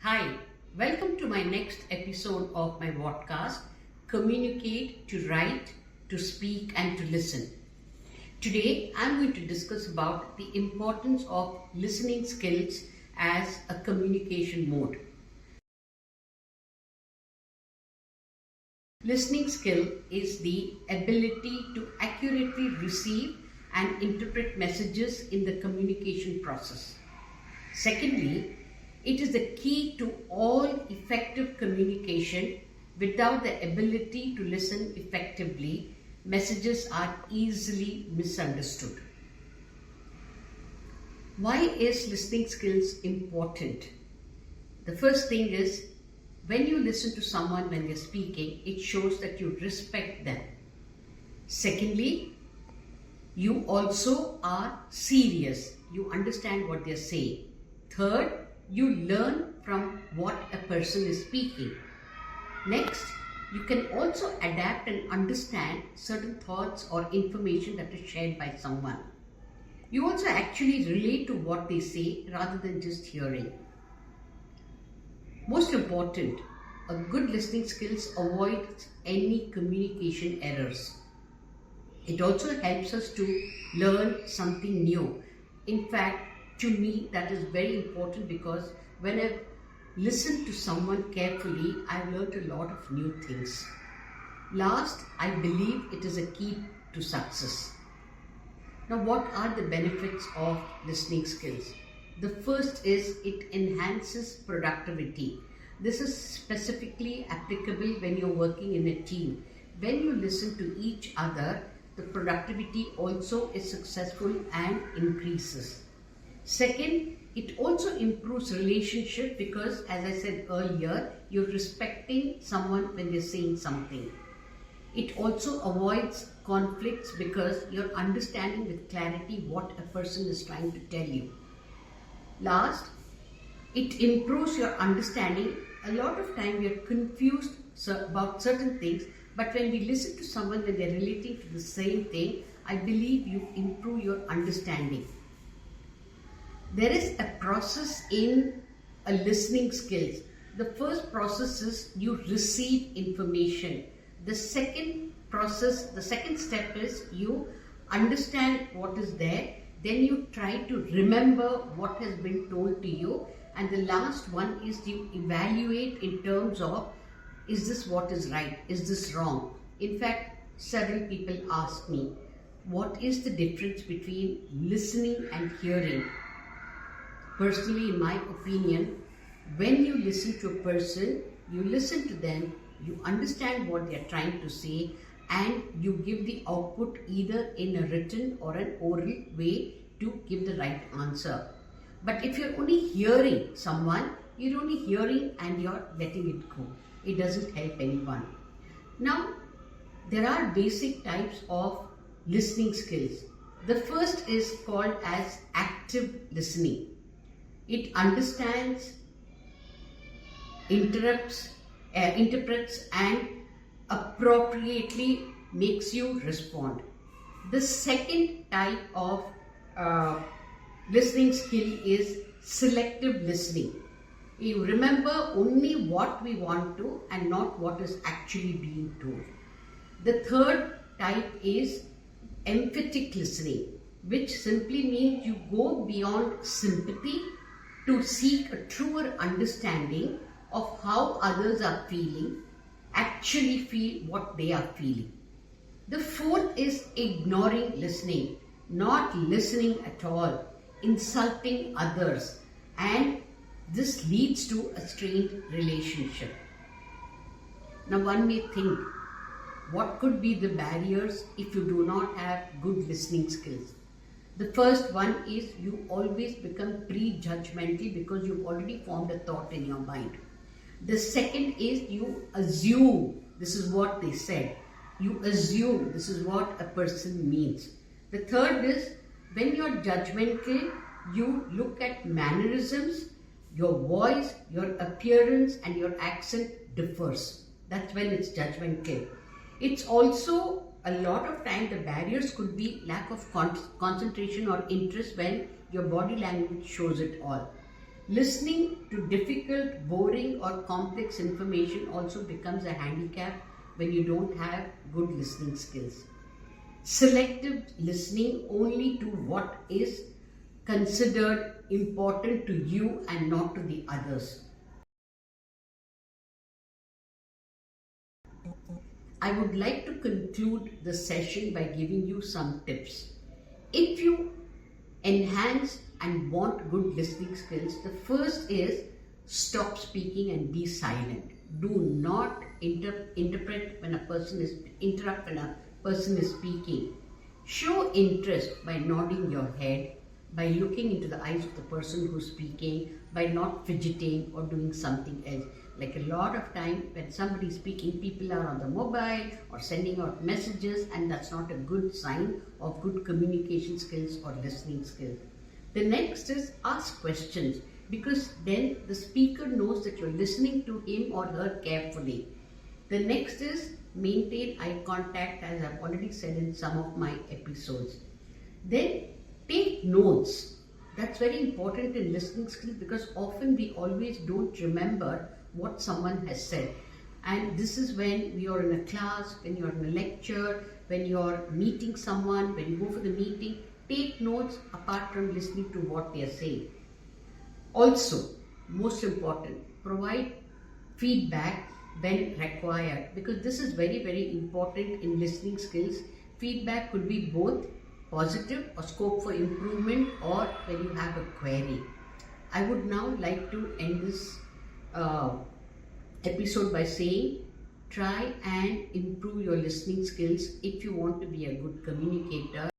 Hi, welcome to my next episode of my podcast, Communicate, to Write, to Speak and to Listen. Today, I'm going to discuss about the importance of listening skills as a communication mode. Listening skill is the ability to accurately receive and interpret messages in the communication process. Secondly, it is the key to all effective communication. Without the ability to listen effectively, messages are easily misunderstood. Why is listening skills important? The first thing is, when you listen to someone when they're speaking, it shows that you respect them. Secondly, you also are serious. You understand what they're saying. Third, you learn from what a person is speaking. Next, you can also adapt and understand certain thoughts or information that is shared by someone. You also actually relate to what they say rather than just hearing. Most important, a good listening skills avoids any communication errors. It also helps us to learn something new. In fact, to me, that is very important because when I've listened to someone carefully, I've learned a lot of new things. Last, I believe it is a key to success. Now, what are the benefits of listening skills? The first is it enhances productivity. This is specifically applicable when you're working in a team. When you listen to each other, the productivity also is successful and increases. Second, it also improves relationship because, as I said earlier, you're respecting someone when they're saying something. It also avoids conflicts because you're understanding with clarity what a person is trying to tell you. Last, it improves your understanding. A lot of time we are confused about certain things, but when we listen to someone when they're relating to the same thing, I believe you improve your understanding. There is a process in a listening skills. The first process is you receive information. The second step is you understand what is there. Then you try to remember what has been told to you. And the last one is you evaluate in terms of, is this what is right? Is this wrong? In fact, several people ask me, what is the difference between listening and hearing? Personally, in my opinion, when you listen to a person, you listen to them, you understand what they are trying to say, and you give the output either in a written or an oral way to give the right answer. But if you're only hearing someone, you're only hearing and you're letting it go. It doesn't help anyone. Now, there are basic types of listening skills. The first is called as active listening. It understands, interprets and appropriately makes you respond. The second type of listening skill is selective listening. You remember only what we want to and not what is actually being told. The third type is emphatic listening, which simply means you go beyond sympathy to seek a truer understanding of how others are feeling, actually feel what they are feeling. The fourth is ignoring listening, not listening at all, insulting others, and this leads to a strained relationship. Now one may think, what could be the barriers if you do not have good listening skills? The first one is you always become prejudgmental because you've already formed a thought in your mind. The second is you assume this is what they said. You assume this is what a person means. The third is when you're judgmental, you look at mannerisms, your voice, your appearance and your accent differs. That's when it's judgmental. It's also a lot of time the barriers could be lack of concentration or interest when your body language shows it all. Listening to difficult, boring, or complex information also becomes a handicap when you don't have good listening skills. Selective listening only to what is considered important to you and not to the others. I would like to conclude the session by giving you some tips. If you enhance and want good listening skills, the first is stop speaking and be silent. Do not interrupt when a person is speaking. Show interest by nodding your head, by looking into the eyes of the person who's speaking, by not fidgeting or doing something else. Like a lot of time when somebody is speaking, people are on the mobile or sending out messages, and that's not a good sign of good communication skills or listening skills. The next is ask questions, because then the speaker knows that you're listening to him or her carefully. The next is maintain eye contact, as I've already said in some of my episodes. Then take notes. That's very important in listening skills, because often we always don't remember what someone has said. And this is when you're in a class, when you're in a lecture, when you're meeting someone, when you go for the meeting, take notes apart from listening to what they are saying. Also, most important, provide feedback when required, because this is very, very important in listening skills. Feedback could be both positive or scope for improvement, or when you have a query. I would now like to end this episode by saying, try and improve your listening skills if you want to be a good communicator.